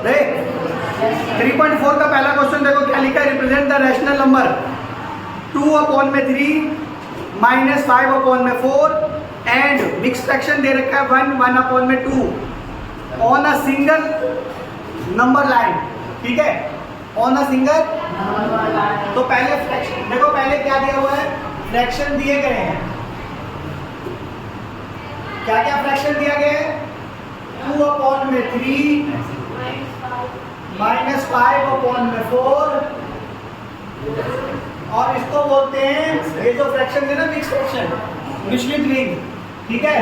3.4 का पहला क्वेश्चन देखो क्या लिखा है, represent the rational number 2/4 minus 5/4 and mix fraction दे रखा है 1/2 on a single number line. ठीक है, ऑन अ सिंगल। तो पहले फ्रैक्शन देखो, पहले क्या दिया हुआ है, फ्रैक्शन दिए गए हैं। क्या क्या फ्रैक्शन दिया गया है, 2/3 माइनस 5/4 और इसको बोलते हैं, ये जो फ्रैक्शन है ना मिक्स फ्रैक्शन, मिश्रित रिंग। ठीक है,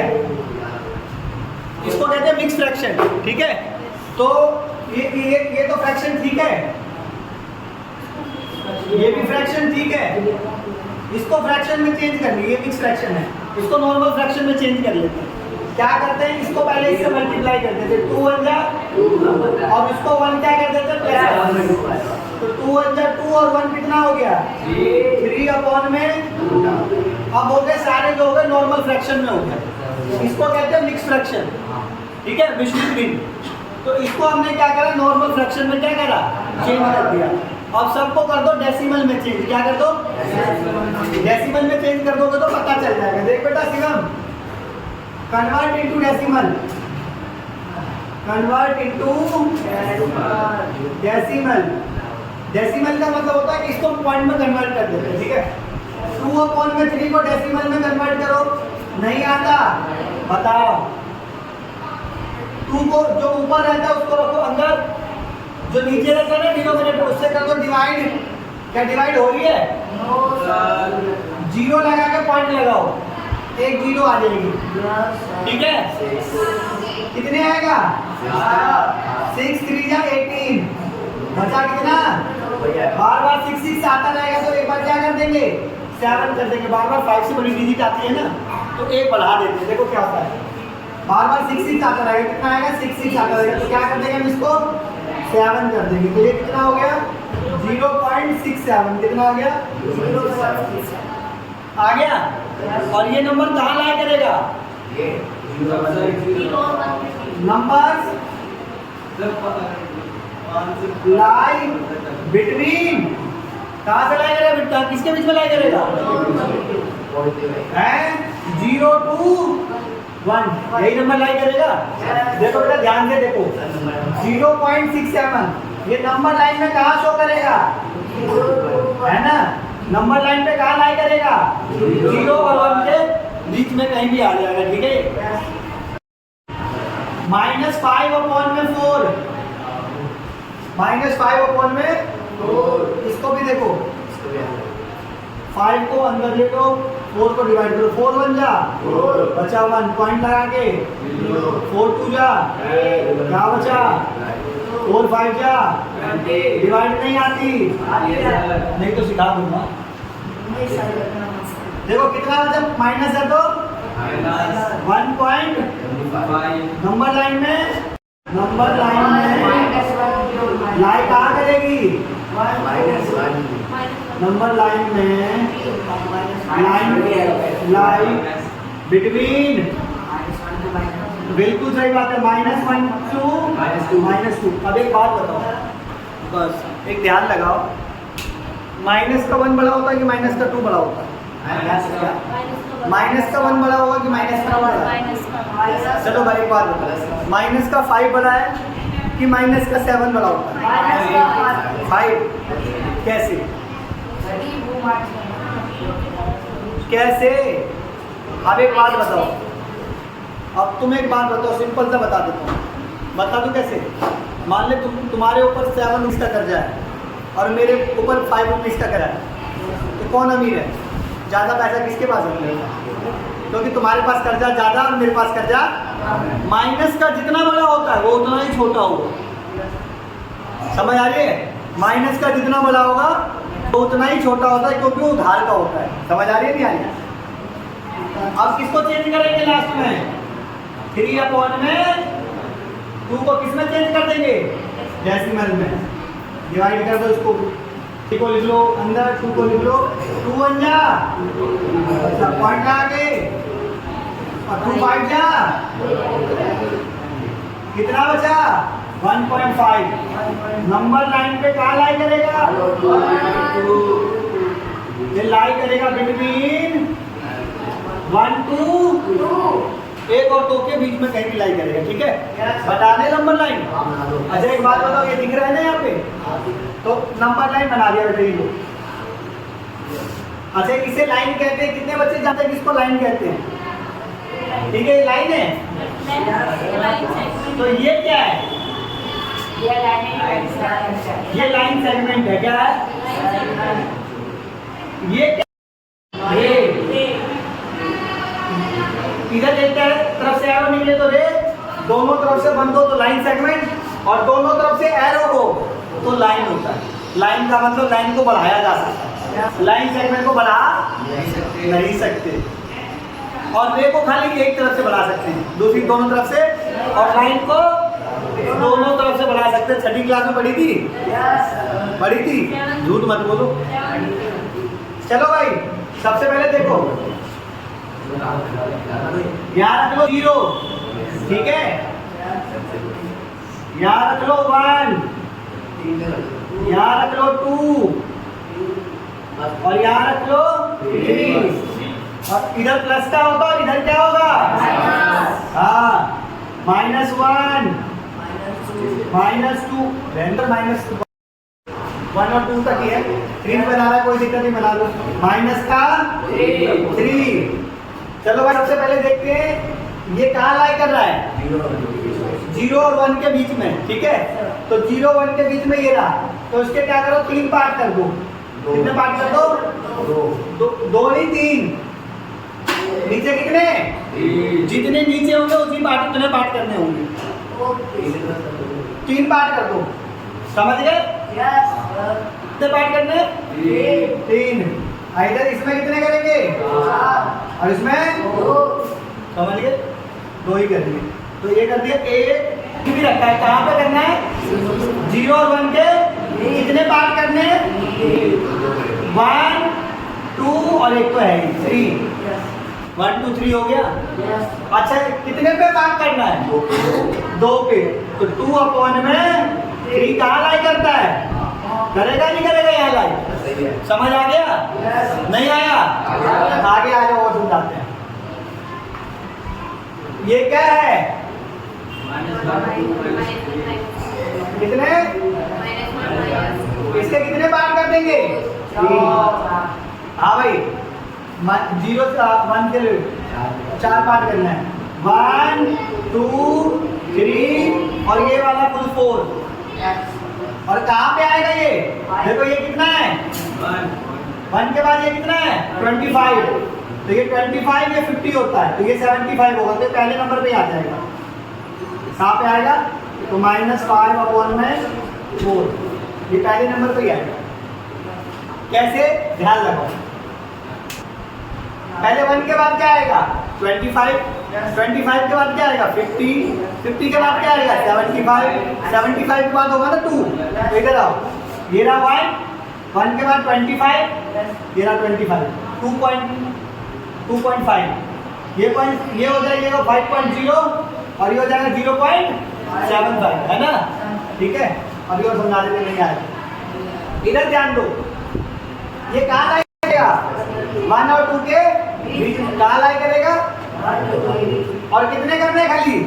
इसको कहते हैं मिक्स फ्रैक्शन। ठीक है, तो ये तो फ्रैक्शन ठीक है, ये भी फ्रैक्शन ठीक है, इसको फ्रैक्शन में चेंज करनी, ये मिक्स फ्रैक्शन है, इसको नॉर्मल फ्रैक्शन में चेंज कर लेते हैं। क्या करते हैं, इसको पहले इससे मल्टीप्लाई कर देते, 2 1 जा और इसको 1 क्या कर देते, प्लस। तो 2 1 जा 2 और 1 कितना हो गया, 3/में। अब हो गए सारे जो हो गए नॉर्मल फ्रैक्शन में हो गया, इसको कहते हैं मिक्स फ्रैक्शन। ठीक है, मिश्रित रिंग। तो इसको हमने क्या करा, नॉर्मल फ्रैक्शन में क्या करा, चेंज कर दिया। अब सबको कर दो डेसिमल में चेंज, क्या कर दो, डेसिमल में चेंज कर दोगे तो पता चल जाएगा। देख बेटा Shivam, convert into decimal, convert into decimal. Decimal का मतलब होता है कि इसको पॉइंट में कन्वर्ट कर देते हैं। ठीक है, 2/3 को डेसिमल में कन्वर्ट करो, नहीं आता, बताओ। 2 को जो ऊपर रहता है उसको रखो अंदर, जो नीचे रहता है ना डिनोमिनेटर, उससे कर दो डिवाइड। क्या डिवाइड हो रही है, 0 लगा के पॉइंट लगाओ, एक 0 आ जाएगी। ठीक है, कितने आएगा, 6 3 जा 18, बचा कितना, बार बार 6 6 आता रहेगा तो एक बार क्या कर देंगे, 7 कर देंगे। बार बार 5 से बड़ी डिजिट आती है ना, तो एक बढ़ा देते हैं। देखो क्या होता है, बार बार 6 6 आता रहेगा, कितना आएगा, 6 6 आता रहेगा, तो क्या कर देंगे हम इसको 7 कर देंगे। तो ये कितना हो गया, 0.67, कितना आ गया, 0.67 आ गया। और ये नंबर कहाँ लाई करेगा, नंबर्स लाई बिटवीन, कहाँ से लाई करेगा बेटा, किसके बीच में लाई करेगा, 0 to 1, यही नंबर लाई करेगा। देखो बेटा ध्यान से देखो, 0.67 ये नंबर लाइन में कहाँ शो करेगा, है ना, नंबर लाइन पे कहाँ लाई करेगा, 0 और 1 के बीच में कहीं भी आ जाएगा। ठीक है, -5/4, -5/4, इसको भी देखो, 5 को अंदर ले लो, 4 को डिवाइड करो, 4 1 जा, बचा 1, पॉइंट लगा के, 4 2 जा, क्या बचा, 4 5 जा, डिवाइड नहीं आती, नहीं तो सिखा दूंगा। देखो कितना बचा, माइनस है तो 1.5, नंबर लाइन में लाई कहाँ करेगी, नंबर लाइन में लाइन बिटवीन, बिल्कुल सही बात है, -1 to -2। अब एक बात बताओ, बस एक ध्यान लगाओ, माइनस का 1 बड़ा होता है कि माइनस का 2 बड़ा होता है, माइनस का 1 बड़ा होगा कि माइनस का 2 बड़ा है। चलो भाई एक बात बताओ, माइनस का 5 बड़ा है कि माइनस का 7 बड़ा होता है, 5। कैसे, कैसे, अब एक बात बताओ, अब तुम एक बात बताओ, सिंपल सा बता देता हूँ, बता दो कैसे। मान ले तुम्हारे ऊपर 7 रुपीज़ का कर्जा है और मेरे ऊपर 5 रुपीज़ का कर्जा है, तो कौन अमीर है, ज़्यादा पैसा किसके पास है, क्योंकि तुम्हारे पास कर्जा ज़्यादा और मेरे पास कर्जा। माइनस का जितना बड़ा होता है वो उतना ही छोटा होगा, समझ आ रही है, माइनस का जितना बड़ा होगा तो उतना ही छोटा होता है, क्योंकि वो उधार का होता है। समझ आ रही है, नहीं आ रही है। अब किसको चेंज करेंगे लास्ट में, 3/2 को किस में चेंज कर देंगे, डेसिमल में, डिवाइड कर दो इसको, 3 को लिख लो अंदर, 2 को लिख लो, 2 1 जा, अच्छा पॉइंट आगे, और 2 5 जा, कितना बचा 1.5 नंबर लाइन पे कहाँ लाई करेगा? ये लाई करेगा बिटवीन 1 to 1 और 2 के बीच में कहीं भी लाई करेगा, ठीक है? बता दे नंबर लाइन। अच्छा एक बात बताओ, ये दिख रहा है ना यहाँ पे, तो नंबर लाइन बना दिया बेटा ये लोग। अच्छा इसे लाइन कहते हैं, कितने बच्चे जानते हैं किसको लाइन कहते हैं? ठीक है, ये लाइन है। तो ये क्या है? ये लाइन सेगमेंट है। क्या है ये? ये इधर देखते हैं, तरफ से एरो निकले तो रे, दोनों तरफ से बंद हो तो लाइन सेगमेंट, और दोनों तरफ से एरो हो तो लाइन होता है। लाइन का मतलब लाइन को बढ़ाया जा सकता है, लाइन सेगमेंट को बढ़ा नहीं सकते, और रे को खाली एक तरफ से बढ़ा सकते हैं, दूसरी दोनों तरफ से, और लाइन को दोनों तरफ से बढ़ा सकते हैं। छठी क्लास में पढ़ी थी? पढ़ी थी, झूठ मत बोलो। चलो भाई सबसे पहले देखो, यहाँ रख लो 0, ठीक है, यहाँ रख लो 1, यहाँ रख लो 2, और यहाँ रख लो 3, और इधर प्लस का होगा और इधर क्या होगा? हाँ, -1, -2, रेंडर -2, 1 और 2 तक ही है, 3 बना रहा है, कोई दिक्कत नहीं, बना लो। माइनस का 3। चलो भाई सबसे पहले देखते हैं ये कहाँ लाई कर रहा है? 0 और 1 के बीच में, ठीक है? तो 0 और 1 के बीच में ये रहा, तो इसके क्या करो, 3 पार्ट कर दो। कितने पार्ट कर दो? 2 नहीं 3। नीचे कितने? जितने नीचे होंगे उसी पार्ट उतने पार्ट करने होंगे। 3 पार्ट कर दो, समझ गए? कितने पार्ट करने? 3। इधर इसमें कितने करेंगे? और इसमें 2। समझ गए? 2 ही कर दिए। तो ये कर दिया, एक भी रखा है, कहाँ पे करना है? 0 और 1 के कितने पार्ट करने? 1, 2 और एक तो है 3। 1 2 3 हो गया। अच्छा कितने पे पार्ट करना है? 2 पे। तो 2/3 कहाँ लाई करता है? करेगा नहीं करेगा यहाँ लाई? समझ आ गया? नहीं आया? आगे आ जाओ और समझाते हैं। ये क्या है? कितने? इसके कितने पार्ट कर देंगे? 3। हाँ भाई 0 से 1 के 4 पार्ट करना है। 1 2 3 और ये वाला फुल 4। और कहाँ पे आएगा ये? देखो ये कितना है? 1 के बाद ये कितना है? 25। तो ये 25 ये 50 होता है, तो ये 75 होगा, तो पहले नंबर पे आ जाएगा। कहाँ पे आएगा? तो -5/4 ये पहले नंबर पे ही आएगा। कैसे? ध्यान लगाओ, पहले 1 के बाद क्या आएगा? 25 के बाद क्या आएगा? 50 के बाद क्या आएगा? 75 के बाद होगा ना 2। इधर आओ, ये रहा 1 के बाद 25, ये रहा 25, 2.5। ये हो जाएगा 5.0 और ये हो जाएगा 0.75, है ना? ठीक है, अभी और समझा देते नहीं आएगा। इधर ध्यान दो, ये कहाँ लाई करेगा? 1 और 2 के बीच में कहाँ लाई करेगा? और कितने करने खाली?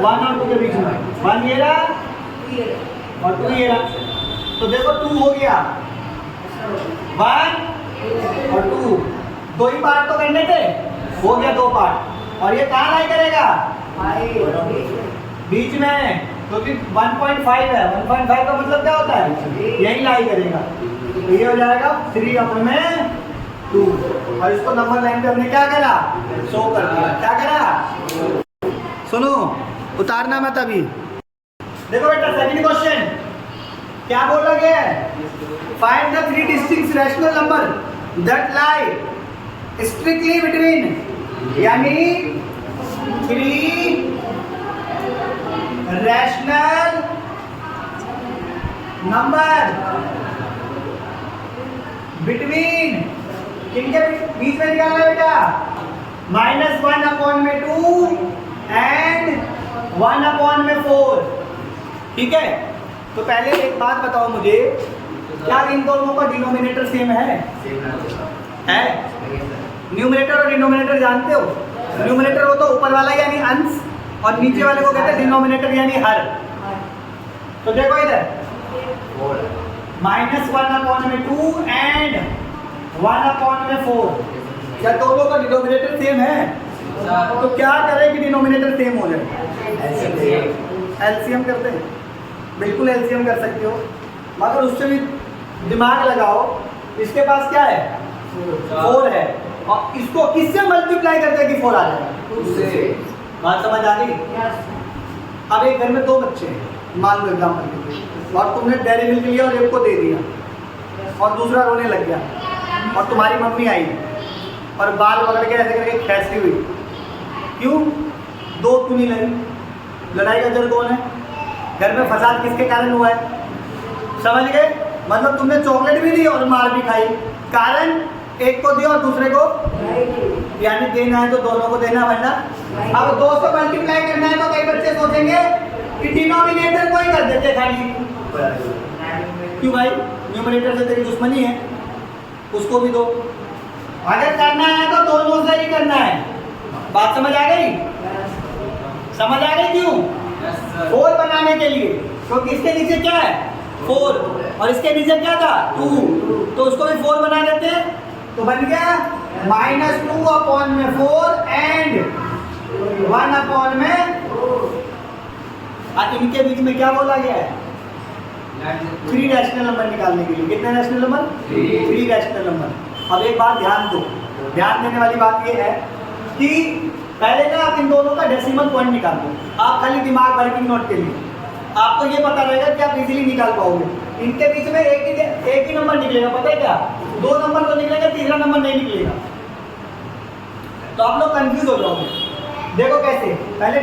1 और 2 के बीच में। 1 ये रहा और 2 ये रहा, तो देखो 2 हो गया, 1 और 2 2 ही पार्ट तो करने थे, हो गया 2 पार्ट। और ये कहाँ लाई करेगा? बीच में, क्योंकि 1.5 है। 1.5 का मतलब क्या होता है? यही लाई करेगा, तो ये हो जाएगा 3/2। और इसको नंबर लाइन पे हमने क्या करा? शो कर दिया। क्या करा? सुनो, उतारना मत अभी। देखो बेटा सेकंड क्वेश्चन क्या बोला गया है? Find the 3 distinct rational number that lie strictly between, यानी 3 रैशनल नंबर बिटवीन, किनके बीच में निकालना है बेटा? -1/2 एंड 1/4। ठीक है, तो पहले एक बात बताओ मुझे, क्या इन दोनों का डिनोमिनेटर सेम है? न्यूमरेटर और डिनोमिनेटर जानते हो? न्यूमरेटर वो तो ऊपर वाला यानी अंश, और नीचे वाले को कहते हैं डिनोमिनेटर यानी हर। तो देखो इधर -1/2 एंड 1/4। क्या दोनों का डिनोमिनेटर सेम है? तो क्या करें कि डिनोमिनेटर सेम हो जाए? एलसीएम करते हैं, बिल्कुल एलसीएम कर सकते हो, मगर उससे भी दिमाग लगाओ। इसके पास क्या है? 4 है, और इसको किससे मल्टीप्लाई करते हैं कि 4 आ जाएगा? 2 से। बात समझ आ गई? अब एक घर में 2 बच्चे हैं, मान लो एग्जाम्पल के लिए, और तुमने डेयरी मिल्क लिया और एक को दे दिया, और दूसरा रोने लग गया, और तुम्हारी मम्मी आई और बाल पकड़ के ऐसे करके खींचती हुई। क्यों? 2 क्यों लगी? लड़ाई का जड़ कौन है? घर में फसाद किसके कारण हुआ है? समझ गए? मतलब तुमने चॉकलेट भी दी और मार भी खाई, कारण एक को दिया और दूसरे को, यानी देना है तो दोनों को देना, वरना अब 2 से मल्टीप्लाई करना है तो कई बच्चे सोचेंगे कि डिनोमिनेटर को ही कर देते खाली। क्यों भाई? न्यूमरेटर से तेरी दुश्मनी है, उसको भी दो। अगर करना है तो दोनों से ही करना है। बात समझ आ गई? समझ आ गई? क्यों? 4 बनाने के लिए, क्योंकि इसके नीचे क्या है? 4, और इसके नीचे क्या था? 2, तो उसको भी 4 बना देते हैं। तो बन गया -2/4 एंड 1/4। इनके बीच में क्या बोला गया है? 3 रैशनल नंबर निकालने के लिए। कितने रैशनल नंबर? 3 rational number. अब एक बात ध्यान दो, ध्यान देने वाली बात ये है कि पहले ना आप इन दोनों का डेसिमल पॉइंट निकाल दो। आप खाली दिमाग वर्किंग नोट के लिए, आपको ये पता रहेगा कि आप इजीली निकाल पाओगे। इनके बीच में एक ही नंबर निकलेगा, पता है क्या? 2 नंबर तो निकलेगा, तीसरा नंबर नहीं निकलेगा। तो आप लोग कंफ्यूज हो जाओगे। देखो कैसे, पहले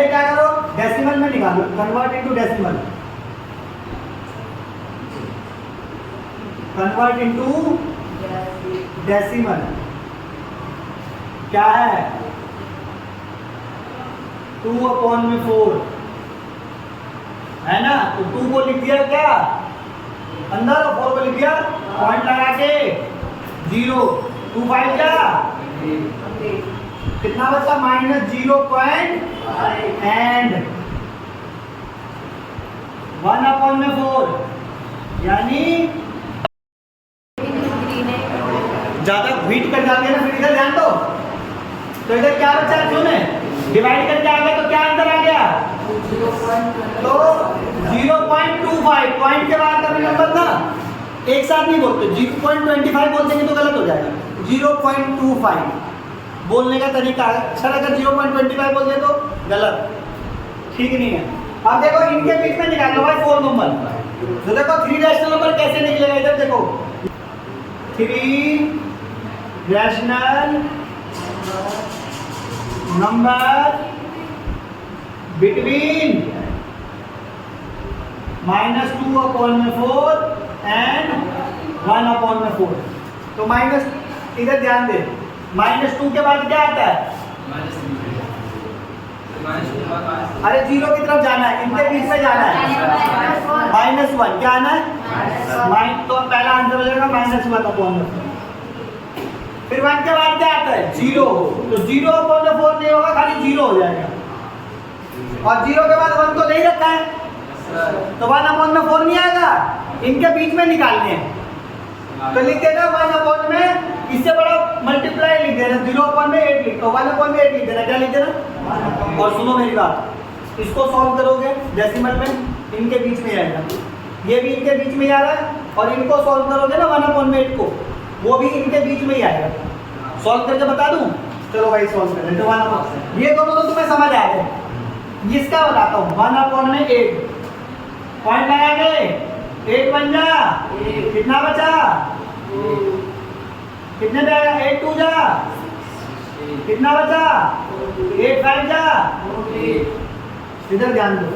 क्या करो, डेसिमल में निकालो, convert into decimal, convert into decimal. क्या है? 2/4 है ना? तो 2 को लिख दिया क्या अंदर, और 4 को लिख दिया पॉइंट लगा के 0। 2 5 क्या? कितना बचा? -0.5 एंड 1/4, यानी ज्यादा घीट कर जाते हैं ना। फिर इधर ध्यान दो, तो इधर क्या बचा? सुने, डिवाइड करके आ गया तो क्या आंसर आ गया? तो 0.25, पॉइंट के बाद का भी नंबर था, एक साथ नहीं बोलते। 0.25 बोल देंगे तो गलत हो जाएगा। 0.25 बोलने का तरीका है। सर अगर 0.25 बोल दे तो गलत, ठीक नहीं है। अब देखो इनके बीच में निकाल लो भाई 4 नंबर। तो देखो 3 रैशनल नंबर कैसे निकलेगा? इधर देखो, 3 रैशनल नंबर बिटवीन -2/4 एंड 1/4। तो माइनस, इधर ध्यान दे, -2 के बाद क्या आता है? अरे 0 की तरफ जाना है, इनके बीच में जाना है। -1 क्या आना है? तो पहला आंसर हो जाएगा -1/4। फिर 1 के बाद क्या आता है? 0। तो 0/4 नहीं होगा, खाली 0 हो जाएगा। और 0 के बाद 1 तो नहीं रखा है, तो 1/4 नहीं आएगा। इनके बीच में निकालने हैं, तो लिख देना 1/4 में, इससे बड़ा मल्टीप्लाई लिख देना, 0/8 लिख दो, 1/8 लिख देना। क्या लिख देना? और सुनो मेरी बात, इसको सॉल्व करोगे डेसिमल में, इनके बीच में आएगा, ये भी इनके बीच में आ रहा है, और इनको सॉल्व करोगे ना 1/8 को, वो भी इनके बीच में ही आएगा। सॉल्व करके बता दूं? चलो भाई सॉल्व करें। तो 1/8, ये दोनों तो तुम्हें समझ आ गए। इसका बताता हूँ, 1/8 पॉइंट लगा के 8 बन जा, कितना बचा? कितने पे आया? 8 2 जा, कितना बचा? 8 5 जा। इधर ध्यान दो,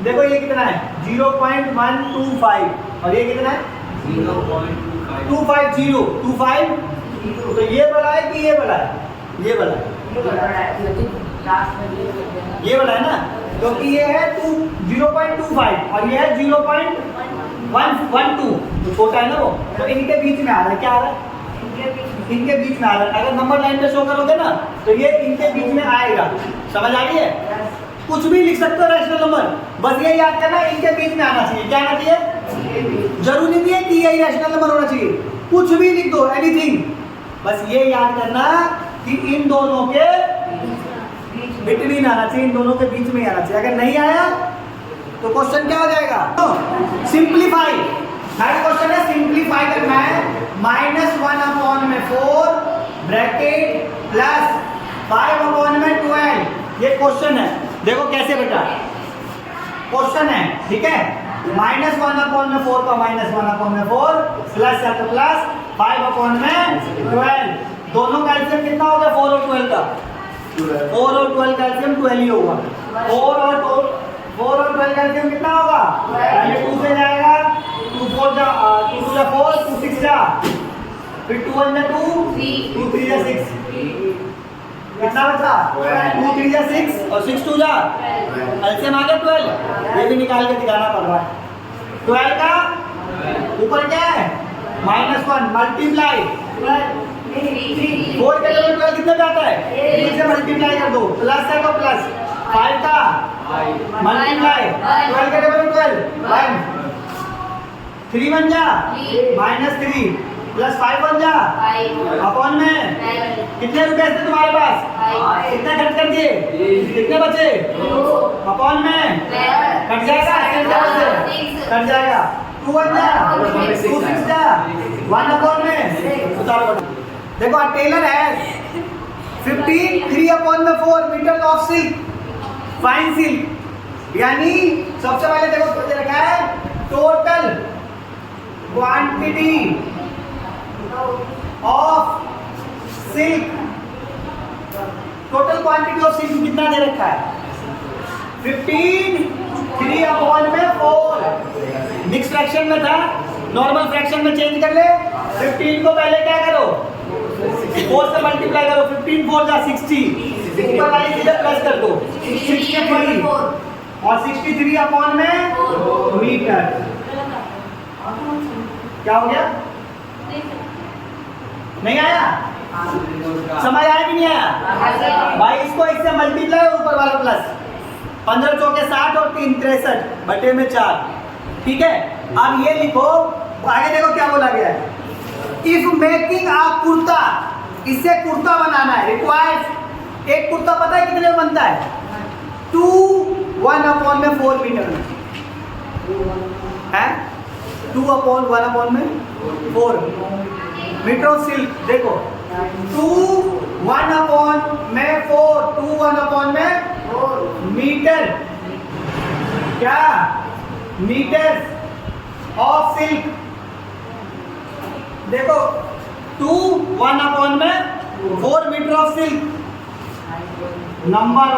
देखो ये कितना है? 0.125, और ये कितना है? 0.250। 250। तो ये बड़ा है कि ये बड़ा है? ये वाला ये वाला है ना, क्योंकि ये है 0.25 और ये है 0.112, तो छोटा है ना वो, तो इनके बीच में आ रहा है। क्या आ रहा है? इनके बीच में आ रहा है। अगर नंबर लाइन पे शो करोगे ना तो ये इनके बीच में आएगा। समझ आ रही है? कुछ भी लिख सकते हो रैशनल नंबर, बस ये याद करना इनके बीच में आना चाहिए। क्या आना चाहिए? जरूरी नहीं है कि यही रैशनल नंबर होना चाहिए, कुछ भी लिख दो, एनीथिंग, बस ये याद करना कि इन दोनों के बिटवीन आना चाहिए, इन दोनों के बीच में आना चाहिए। अगर नहीं आया तो क्वेश्चन क्या हो जाएगा? सिंप्लीफाई। थर्ड क्वेश्चन है सिंप्लीफाई करना है। -1/4 ब्रैकेट प्लस 5/12, ये क्वेश्चन है। देखो कैसे बेटा, क्वेश्चन है, ठीक है। -1/4 का -1/4 प्लस है तो प्लस 5/12, दोनों का एलसीएम कितना होगा? 4 और 12 का, 4 और 12 का एलसीएम 12 ही होगा। 4 और 12 का एलसीएम कितना होगा? पहले 2 से जाएगा, 2 4 जा 2 2 जा 4, 2 6 जा, फिर 2 1 जा 2, 2 3 जा 6, कितना बचा? 2 3 जा 6 और 6 2 जा, एलसीएम आ गया 12। ये भी निकाल के दिखाना पड़ रहा है। 12 का ऊपर क्या है? -1 मल्टीप्लाई 4 के डबल 12 कितने पे आता है? 3 से मल्टीप्लाई कर दो, प्लस है तो प्लस 5 का मल्टीप्लाई 12 के डबल 12 1, 3 बन जा -3 प्लस 5 बन जा अपॉन में कितने रुपए थे तुम्हारे पास? कितने खर्च कर दिए? कितने बचे? अपॉन में कट जाएगा, कट जाएगा 2 बन जा 2 6 जा 1 अपॉन में उतारो। देखो टेलर है 15 3/4 metre of silk, fine silk, यानी सबसे पहले देखो क्या रखा है? Total quantity of silk, total quantity of silk कितना दे रखा है? 15 3/4। मिक्स फ्रैक्शन में था, नॉर्मल फ्रैक्शन में चेंज कर ले। 15 को पहले क्या करो? 4 से मल्टीप्लाई करो, 15 4 जा 60, ऊपर वाली चीजें प्लस कर दो 63 और 63/4 मीटर। क्या हो गया? नहीं आया? समझ आया कि नहीं आया? भाई इसको इससे मल्टीप्लाई ऊपर वाला प्लस 15 चौके 60 और 3 63 बटे में 4, ठीक है। अब ये लिखो, आगे देखो क्या बोला गया है। इफ मेकिंग आ कुर्ता, इससे कुर्ता बनाना है, रिक्वायर्स, एक कुर्ता पता है कितने में बनता है? 2 1/4 मीटर में है, 2/1/4 मीटर ऑफ सिल्क। देखो 2 1/4 2 1/4 मीटर, क्या? Metre of silk. देखो 2 1/4 metre of silk, number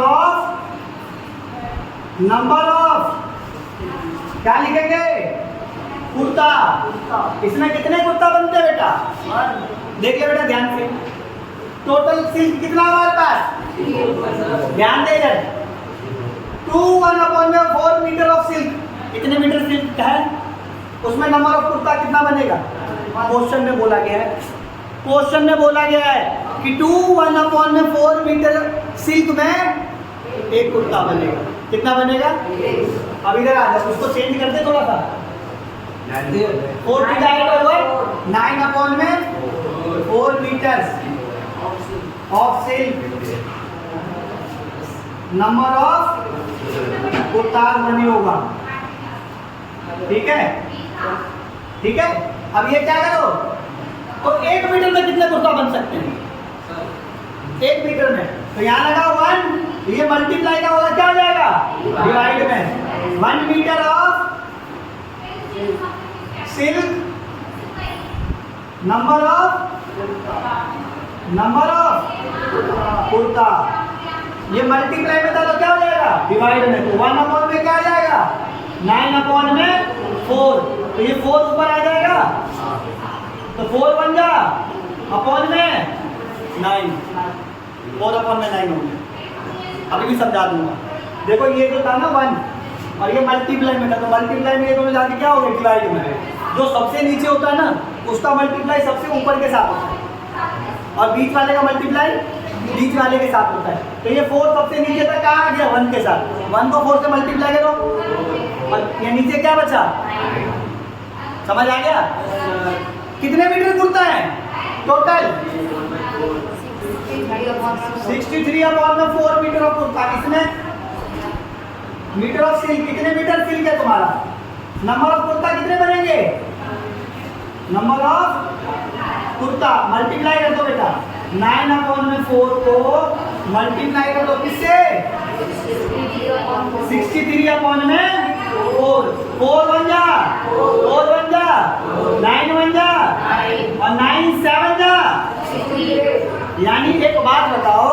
of क्या लिखेंगे? कुर्ता। इसमें कितने कुर्ता बनते हैं बेटा? देख ले बेटा ध्यान से, टोटल सिल्क कितना हमारे पास? ध्यान दे इधर, 2 1/4 मीटर ऑफ सिल्क, कितने मीटर सिल्क है? उसमें नंबर ऑफ कुर्ता कितना बनेगा? क्वेश्चन में बोला गया है, क्वेश्चन में बोला गया है कि 2 1/4 मीटर सिल्क में एक कुर्ता बनेगा। कितना बनेगा? अब इधर आ जाओ, उसको चेंज कर दे थोड़ा सा। 4 9/4 metre of silk, number of kurta बनी होगा, ठीक है, ठीक है। अब ये क्या करो, तो 1 मीटर में कितने कुर्ता बन सकते हैं? 1 मीटर में, तो यहाँ लगाओ 1, ये मल्टीप्लाई का होगा, क्या हो जाएगा? डिवाइड में 1 metre of silk, number of kurta, ये मल्टीप्लाई में था तो क्या हो जाएगा? डिवाइड में, तो 1/4 में क्या आ जाएगा? 9/4, तो ये 4 ऊपर आ जाएगा, तो 4 बन जा अपॉन में 9, 4/9 हो गया। अभी भी समझा दूंगा। देखो ये जो था ना 1 और ये मल्टीप्लाई में था, तो मल्टीप्लाई में ये दोनों जाके क्या हो गए डिवाइड में। जो सबसे नीचे होता है ना उसका मल्टीप्लाई सबसे ऊपर के साथ होता है और बीच वाले का मल्टीप्लाई बीच वाले के साथ होता है। तो ये 4 सबसे नीचे तक कहाँ आ गया 1 के साथ, 1 को 4 से मल्टीप्लाई करो और ये नीचे क्या बचा, समझ आ गया। कितने मीटर कुर्ता है टोटल 63/4 मीटर ऑफ कुर्ता। इसमें मीटर ऑफ सिल्क, कितने मीटर सिल्क है तुम्हारा, नंबर ऑफ कुर्ता कितने बनेंगे, नंबर ऑफ कुर्ता मल्टीप्लाई कर दो बेटा, 9/4 को मल्टीप्लाई कर दो किससे 63/4, 4 1 जा 9 1 जा और 9 7 जा। यानी एक बात बताओ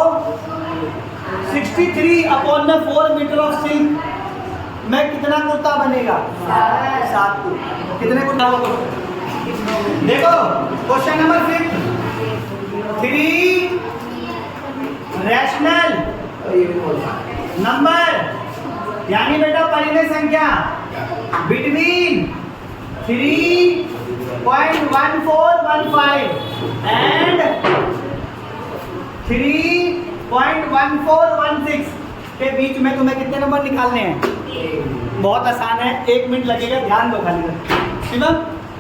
63/4 मीटर ऑफ सिल्क में कितना कुर्ता बनेगा 7 कुर्ता। कितने कुर्ता हो देखो क्वेश्चन नंबर 5 3 रैशनल नंबर यानी बेटा परिमेय संख्या बिटवीन 3.1415 एंड 3.1416 के बीच में तुम्हें कितने नंबर निकालने हैं। बहुत आसान है, 1 मिनट लगेगा, ध्यान दो खाली शिवम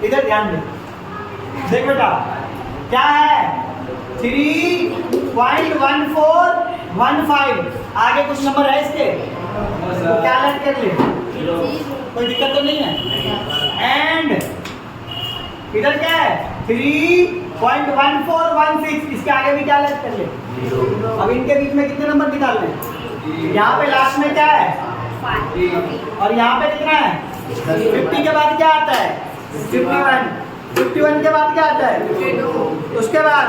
इधर ध्यान दे। देख बेटा क्या है 3.1415 आगे कुछ नंबर है इसके तो क्या लेट कर ले, कोई दिक्कत तो नहीं है। एंड इधर क्या है 3.1416 इसके आगे भी क्या लेट कर ले। अब इनके बीच में कितने नंबर निकालने, यहाँ पे लास्ट में क्या है और यहाँ पे कितना है 50 के बाद क्या आता है 51 के बाद क्या आता है उसके बाद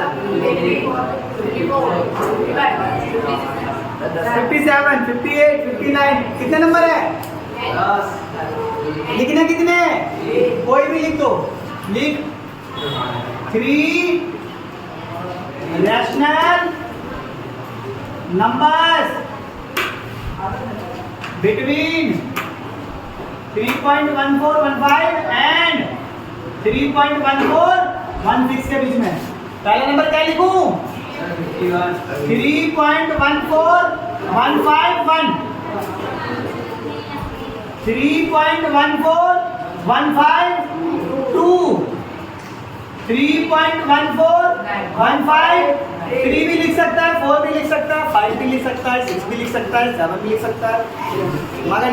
57 58 59 कितने नंबर है लिखने कितने कोई भी लिख दो, लिख 3 रैशनल नंबर्स बिटवीन 3.1415 एंड 3.1416 के बीच में। पहला नंबर क्या लिखूं 3.14151 3.14152 3.1415 3 भी लिख सकता है, 4 भी लिख सकता है, 5 भी लिख सकता है, 6 भी लिख सकता है, 7 भी लिख सकता है। मगर